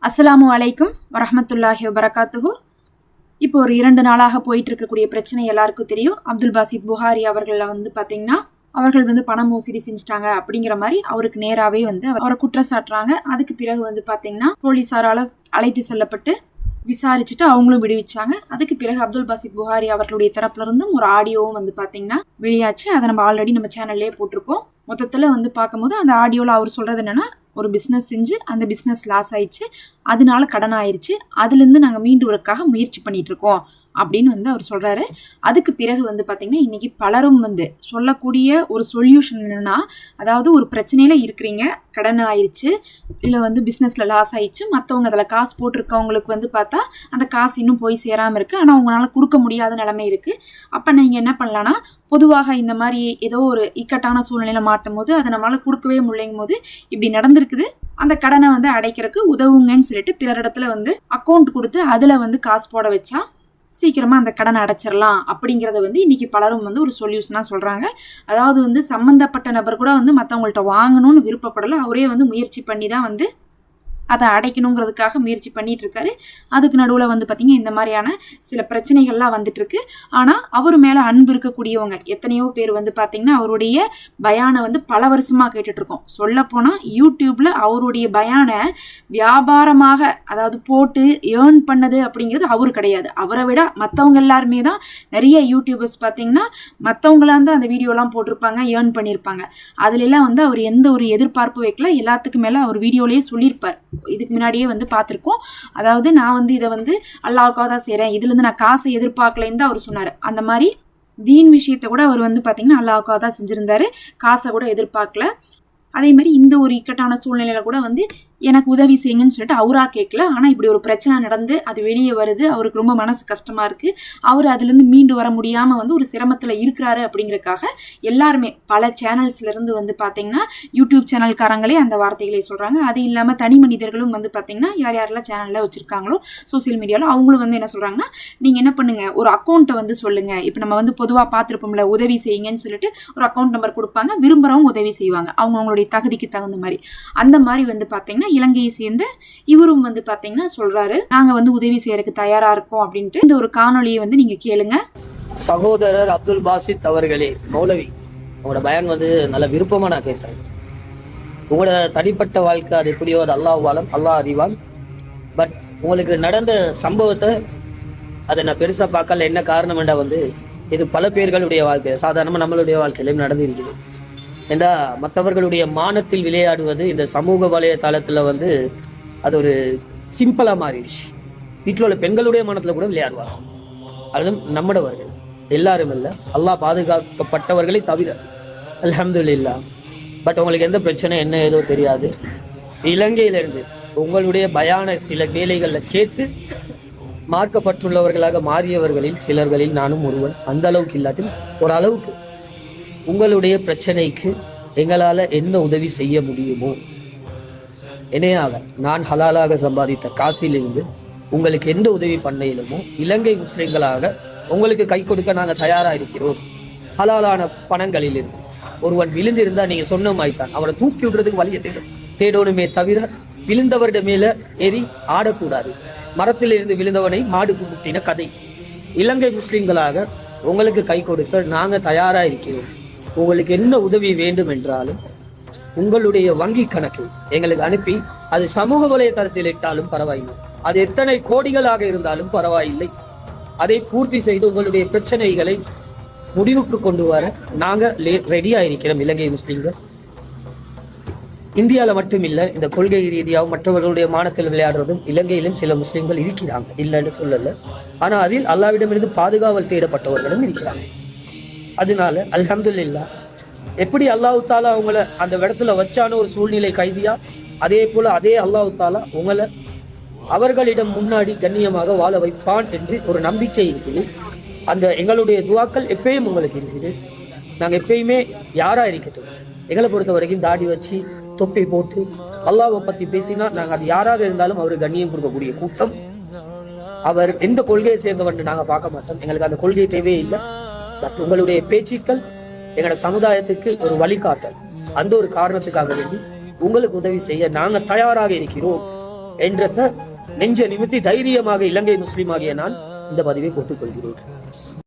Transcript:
அஸ்ஸலாமு அலைக்கும் வரஹ்மத்துல்லாஹி வபரகாத்துஹு. இப்போ ஒரு 2 நாளாக போயிட்டு இருக்கக்கூடிய பிரச்சனை எல்லாருக்கும் தெரியும். அப்துல் பாசித் புகாரி அவர்களை பார்த்தீங்கன்னா அவர்கள் பண மோசடி செஞ்சுட்டாங்க அப்படிங்கிற மாதிரி அவருக்கு நேராவே அவரை குற்றச்சாட்டுறாங்க. அதுக்கு பிறகு பார்த்தீங்கன்னா போலீசாரால அழைத்து செல்லப்பட்டு விசாரிச்சுட்டு அவங்களும் விடுவிச்சாங்க. அதுக்கு பிறகு அப்துல் பாசித் புகாரி அவர்களுடைய தரப்புல இருந்தும் ஒரு ஆடியோவும் பார்த்தீங்கன்னா வெளியாச்சு. அதை நம்ம ஆல்ரெடி நம்ம சேனல்லே போட்டிருப்போம். மொத்தத்தில் பார்க்கும்போது அந்த ஆடியோவில் அவர் சொல்றது என்னன்னா, ஒரு பிஸ்னஸ் செஞ்சு அந்த பிஸ்னஸ் லாஸ் ஆயிடுச்சு, அதனால கடன் ஆயிடுச்சு, அதுலேருந்து நாங்கள் மீண்டுவதற்காக முயற்சி பண்ணிட்டு இருக்கோம் அப்படின்னு அவர் சொல்றாரு. அதுக்கு பிறகு பார்த்தீங்கன்னா இன்னைக்கு பலரும் சொல்லக்கூடிய ஒரு சொல்யூஷன் என்னன்னா, அதாவது ஒரு பிரச்சனையில இருக்கிறீங்க, கடன் ஆயிடுச்சு, இல்லை பிஸ்னஸ்ல லாஸ் ஆயிடுச்சு, மற்றவங்க அதில் காசு போட்டிருக்கவங்களுக்கு பார்த்தா அந்த காசு இன்னும் போய் சேராமல் இருக்கு, ஆனால் அவங்களால கொடுக்க முடியாத நிலைமை இருக்கு. அப்போ நீங்கள் என்ன பண்ணலான்னா, பொதுவாக இந்த மாதிரி ஏதோ ஒரு இக்கட்டான சூழ்நிலையில மாட்டும் போது அதை நம்மளால கொடுக்கவே முடியலைங்கும் போது இப்படி நடந்திருக்குது, அந்த கடனை அடைக்கிறதுக்கு உதவுங்கன்னு சொல்லிட்டு பிறரிடத்துல அக்கௌண்ட் கொடுத்து அதுல காசு போட வச்சா சீக்கிரமா அந்த கடனை அடைச்சிடலாம் அப்படிங்கிறத இன்னைக்கு பலரும் ஒரு சொல்யூஷனா சொல்றாங்க. அதாவது சம்பந்தப்பட்ட நபர் கூட மற்றவங்கள்ட்ட வாங்கணும்னு விருப்பப்படலை, அவரே முயற்சி பண்ணி தான் அதை அடைக்கணுங்கிறதுக்காக முயற்சி பண்ணிட்டு இருக்காரு. அதுக்கு நடுவில் பார்த்தீங்கன்னா இந்த மாதிரியான சில பிரச்சனைகள்லாம் வந்துட்டு இருக்கு. ஆனால் அவர் மேலே அன்பு இருக்கக்கூடியவங்க எத்தனையோ பேர் பார்த்தீங்கன்னா அவருடைய பயானை பல வருஷமாக கேட்டுட்டு இருக்கோம். சொல்லப்போனால் யூடியூப்ல அவருடைய பயானை வியாபாரமாக அதாவது போட்டு ஏர்ன் பண்ணது அப்படிங்கிறது அவரு கிடையாது. அவரை விட மற்றவங்க எல்லாருமே தான் நிறைய யூடியூபர்ஸ் பார்த்தீங்கன்னா மற்றவங்களா அந்த வீடியோலாம் போட்டிருப்பாங்க, ஏர்ன் பண்ணியிருப்பாங்க. அதுல எல்லாம் அவர் எந்த ஒரு எதிர்பார்ப்பு வைக்கல, எல்லாத்துக்கு மேலே அவர் வீடியோலேயே சொல்லியிருப்பார். இதுக்கு முன்னாடியே பார்த்திருக்கோம். அதாவது நான் இதை அல்லாஹ்வுக்காக தான் செய்றேன், இதுல இருந்து நான் காசை எதிர்பார்க்கலைன்னு தான் அவர் சொன்னாரு. அந்த மாதிரி தீன் விஷயத்தை கூட அவர் பாத்தீங்கன்னா அல்லாஹ்வுக்காக தான் செஞ்சிருந்தாரு, காசை கூட எதிர்பார்க்கல. அதே மாதிரி இந்த ஒரு இக்கட்டான சூழ்நிலையில கூட எனக்கு உதவி செய்யுங்கன்னு சொல்லிட்டு அவரா கேட்கல. ஆனா இப்படி ஒரு பிரச்சனை நடந்து அது வெளியே வருது, அவருக்கு ரொம்ப மனசு கஷ்டமா இருக்கு, அவர் அதுல இருந்து மீண்டு வர முடியாம ஒரு சிரமத்துல இருக்கிறாரு அப்படிங்கறக்காக எல்லாருமே பல சேனல்ஸ்ல இருந்து பாத்தீங்கன்னா யூடியூப் சேனல்காரங்களே அந்த வார்த்தைகளை சொல்றாங்க. அது இல்லாம தனி மனிதர்களும் பாத்தீங்கன்னா யார் யாரெல்லாம் சேனல்ல வச்சிருக்காங்களோ சோசியல் மீடியால அவங்களும் என்ன சொல்றாங்கன்னா, நீங்க என்ன பண்ணுங்க, ஒரு அக்கௌண்ட்டை சொல்லுங்க. இப்ப நம்ம பொதுவா பார்த்திருப்போம்ல, உதவி செய்யுங்கன்னு சொல்லிட்டு ஒரு அக்கௌண்ட் நம்பர் கொடுப்பாங்க, விரும்புறவங்க உதவி செய்வாங்க அவங்களுடைய தகுதிக்கு தகுந்த மாதிரி. அந்த மாதிரி பாத்தீங்கன்னா இலங்கையை சேர்ந்த இவரும் பாத்தீங்கன்னா சொல்றாரு, நாங்க உதவி செய்யறதுக்கு தயாரா இருக்கோம் அப்படின்ட்டு. இந்த ஒரு காணொலியை நீங்க கேளுங்க. சகோதரர் அப்துல் பாசித் அவர்களே, மௌலவி உங்களோட பயன் நல்ல விருப்பமா நான் கேட்டேன். உங்களோட தனிப்பட்ட வாழ்க்கை அது எப்படியோ அது அல்லாஹ்வாலம், அல்லாஹ் அறிவான். பட் உங்களுக்கு நடந்த சம்பவத்தை அதை நான் பெருசா பார்க்கல. என்ன காரணம் என்றா இது பல பேர்களுடைய வாழ்க்கை, சாதாரணமா நம்மளுடைய வாழ்க்கையிலும் நடந்து இருக்குது. ஏண்டா மற்றவர்களுடைய மானத்தில் விளையாடுவது இந்த சமூக வலைதளத்துல அது ஒரு சிம்பிளா மாறிடுச்சு. வீட்டில் உள்ள பெண்களுடைய மானத்துல கூட விளையாடுவாங்க. அதுவும் நம்மடவர்கள் எல்லாரும் இல்லை, அல்லாஹ் பாதுகாக்கப்பட்டவர்களை தவிர, அல்ஹம்துலில்லாஹ். பட் உங்களுக்கு எந்த பிரச்சனை என்ன ஏதோ தெரியாது. இலங்கையிலிருந்து உங்களுடைய பயான சில வேலைகள்ல கேட்டு மார்க்கப்பட்டுள்ளவர்களாக மாறியவர்களில் சிலர்களில் நானும் ஒருவன். அந்த அளவுக்கு இல்லாட்டி ஒரு அளவுக்கு உங்களுடைய பிரச்சனைக்கு எங்களால என்ன உதவி செய்ய முடியுமோ, இணையாக நான் ஹலாலாக சம்பாதித்த காசிலிருந்து உங்களுக்கு எந்த உதவி பண்ண இயலுமோ, இலங்கை முஸ்லிம்களாக உங்களுக்கு கை கொடுக்க நாங்கள் தயாரா இருக்கிறோம். ஹலாலான பணங்களில் இருந்து ஒருவன் விழுந்திருந்தா நீங்க சொன்ன மாதிரிதான் அவனை தூக்கி விடுறதுக்கு வழியை தேடணுமே தவிர விழுந்தவருடைய மேல ஏறி ஆடக்கூடாது. மரத்திலிருந்து விழுந்தவனை மாடு முட்டின கதை. இலங்கை முஸ்லிம்களாக உங்களுக்கு கை கொடுக்க நாங்க தயாரா இருக்கிறோம். உங்களுக்கு என்ன உதவி வேண்டும் என்றாலும் உங்களுடைய வங்கி கணக்கு எங்களுக்கு அனுப்பி அது சமூக வலைதளத்தில் இட்டாலும் பரவாயில்லை, அது எத்தனை கோடிகளாக இருந்தாலும் பரவாயில்லை, அதை பூர்த்தி செய்து உங்களுடைய பிரச்சனைகளை முடிவுக்கு கொண்டு வர நாங்க ரெடியா இருக்கிறோம். இலங்கை முஸ்லிம்கள் இந்தியாவில் மட்டும் இல்லை, இந்த கொள்கை ரீதியாகவும் மற்றவர்களுடைய மானத்தில் விளையாடுறதும் இலங்கையிலும் சில முஸ்லிம்கள் இருக்கிறாங்க, இல்லைன்னு சொல்லல. ஆனா அதில் அல்லாஹ்விடமிருந்து பாதுகாவல் தேடப்பட்டவர்களும் இருக்கிறாங்க. அதனால அல்ஹம்துலில்லாஹ், எப்படி அல்லாஹ் தாலா உங்களை அந்த இடத்துல வச்சான ஒரு சூழ்நிலை கைதியா, அதே போல அதே அல்லாஹ் தாலா உங்களை அவர்களிடம் முன்னாடி கண்ணியமாக வாழ வைப்பான் என்று ஒரு நம்பிக்கை இருக்குது. அந்த எங்களுடைய துவாக்கள் எப்பயும் உங்களுக்கு இருக்குது. நாங்க எப்பயுமே யாரா இருக்கட்டும், எங்களை பொறுத்த வரைக்கும் தாடி வச்சு தொப்பி போட்டு அல்லாஹ்வை பத்தி பேசினா நாங்க அது யாராக இருந்தாலும் அவரு கண்ணியம் கொடுக்கக்கூடிய கூட்டம். அவர் எந்த கொள்கையை சேர்ந்தவன் நாங்க பார்க்க மாட்டோம், எங்களுக்கு அந்த கொள்கை தேவையே இல்லை. பட் உங்களுடைய பேச்சுக்கள் எங்களோட சமுதாயத்துக்கு ஒரு வழிகாட்டல். அந்த ஒரு காரணத்துக்காக வேண்டி உங்களுக்கு உதவி செய்ய நாங்க தயாராக இருக்கிறோம். என்றத நெஞ்ச நிமித்தி தைரியமாக இலங்கை முஸ்லீம் ஆகிய நான் இந்த பதிவை போட்டுக் கொள்கிறேன்.